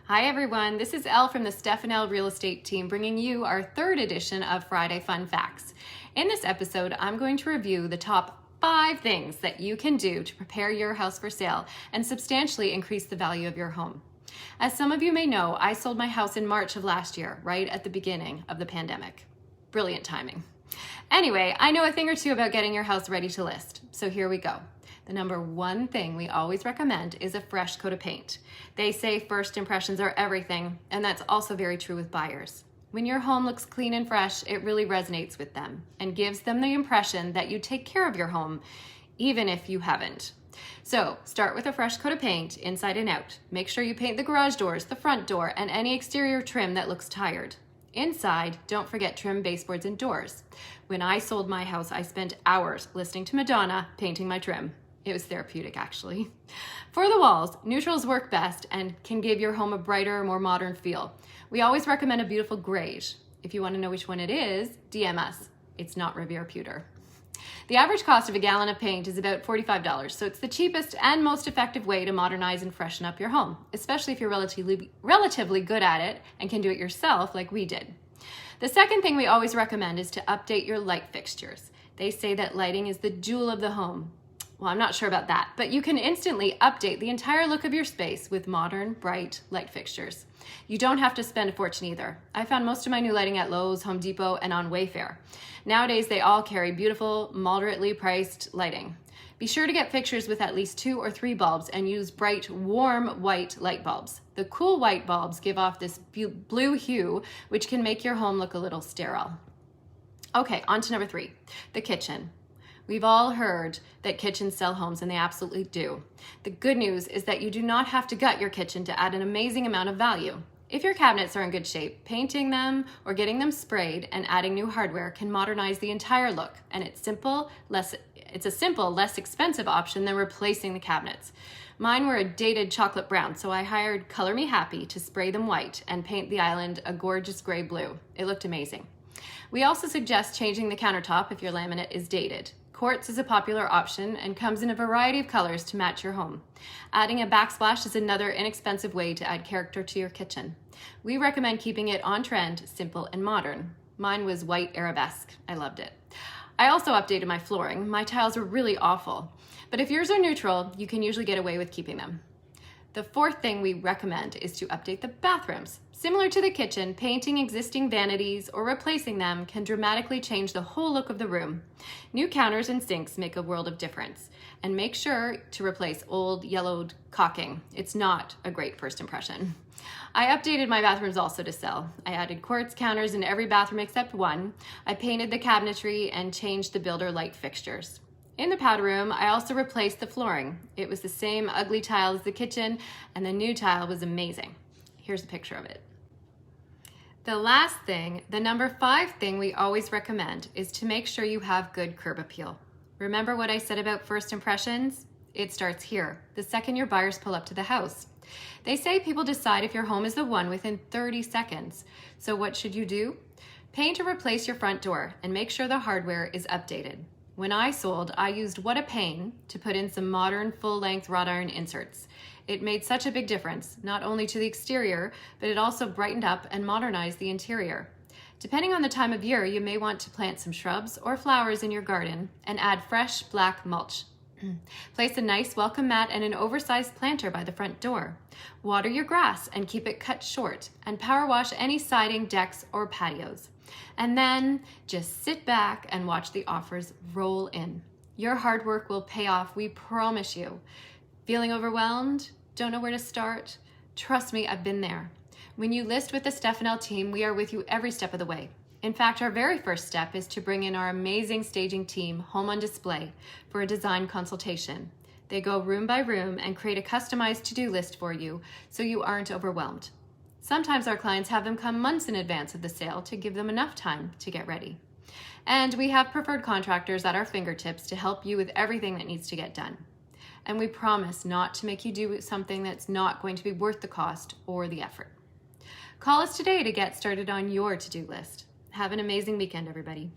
Hi everyone, this is Elle from the Steph Elle real estate team bringing you our third edition of Friday Fun Facts. In this episode, I'm going to review the top 5 things that you can do to prepare your house for sale and substantially increase the value of your home. As some of you may know, I sold my house in March of last year, right at the beginning of the pandemic. Brilliant timing. Anyway, I know a thing or two about getting your house ready to list, so here we go. The number one thing we always recommend is a fresh coat of paint. They say first impressions are everything, and that's also very true with buyers. When your home looks clean and fresh, it really resonates with them and gives them the impression that you take care of your home, even if you haven't. So start with a fresh coat of paint inside and out. Make sure you paint the garage doors, the front door, and any exterior trim that looks tired. Inside, don't forget trim baseboards and doors. When I sold my house, I spent hours listening to Madonna painting my trim. It was therapeutic, actually. For the walls, neutrals work best and can give your home a brighter, more modern feel. We always recommend a beautiful greige. If you want to know which one it is, DM us. It's not Revere Pewter. The average cost of a gallon of paint is about $45, so it's the cheapest and most effective way to modernize and freshen up your home, especially if you're relatively good at it and can do it yourself like we did. The second thing we always recommend is to update your light fixtures. They say that lighting is the jewel of the home. Well, I'm not sure about that, but you can instantly update the entire look of your space with modern, bright light fixtures. You don't have to spend a fortune either. I found most of my new lighting at Lowe's, Home Depot, and on Wayfair. Nowadays, they all carry beautiful, moderately priced lighting. Be sure to get fixtures with at least 2 or 3 bulbs and use bright, warm white light bulbs. The cool white bulbs give off this blue hue, which can make your home look a little sterile. Okay, on to number 3, the kitchen. We've all heard that kitchens sell homes, and they absolutely do. The good news is that you do not have to gut your kitchen to add an amazing amount of value. If your cabinets are in good shape, painting them or getting them sprayed and adding new hardware can modernize the entire look, and it's a simple, less expensive option than replacing the cabinets. Mine were a dated chocolate brown, so I hired Color Me Happy to spray them white and paint the island a gorgeous gray blue. It looked amazing. We also suggest changing the countertop if your laminate is dated. Quartz is a popular option and comes in a variety of colors to match your home. Adding a backsplash is another inexpensive way to add character to your kitchen. We recommend keeping it on trend, simple, and modern. Mine was white arabesque. I loved it. I also updated my flooring. My tiles were really awful, but if yours are neutral, you can usually get away with keeping them. The fourth thing we recommend is to update the bathrooms. Similar to the kitchen, painting existing vanities or replacing them can dramatically change the whole look of the room. New counters and sinks make a world of difference. And make sure to replace old yellowed caulking. It's not a great first impression. I updated my bathrooms also to sell. I added quartz counters in every bathroom except one. I painted the cabinetry and changed the builder light fixtures. In the powder room, I also replaced the flooring. It was the same ugly tile as the kitchen, and the new tile was amazing. Here's a picture of it. The last thing, the number 5 thing we always recommend is to make sure you have good curb appeal. Remember what I said about first impressions? It starts here, the second your buyers pull up to the house. They say people decide if your home is the one within 30 seconds. So what should you do? Paint or replace your front door and make sure the hardware is updated. When I sold, I used What a Pain to put in some modern full-length wrought iron inserts. It made such a big difference, not only to the exterior, but it also brightened up and modernized the interior. Depending on the time of year, you may want to plant some shrubs or flowers in your garden and add fresh black mulch. Place a nice welcome mat and an oversized planter by the front door. Water your grass and keep it cut short, and power wash any siding, decks, or patios. And then just sit back and watch the offers roll in. Your hard work will pay off, we promise you. Feeling overwhelmed? Don't know where to start? Trust me, I've been there. When you list with the Steph Elle team, we are with you every step of the way. In fact, our very first step is to bring in our amazing staging team, Home on Display, for a design consultation. They go room by room and create a customized to-do list for you so you aren't overwhelmed. Sometimes our clients have them come months in advance of the sale to give them enough time to get ready. And we have preferred contractors at our fingertips to help you with everything that needs to get done. And we promise not to make you do something that's not going to be worth the cost or the effort. Call us today to get started on your to-do list. Have an amazing weekend, everybody.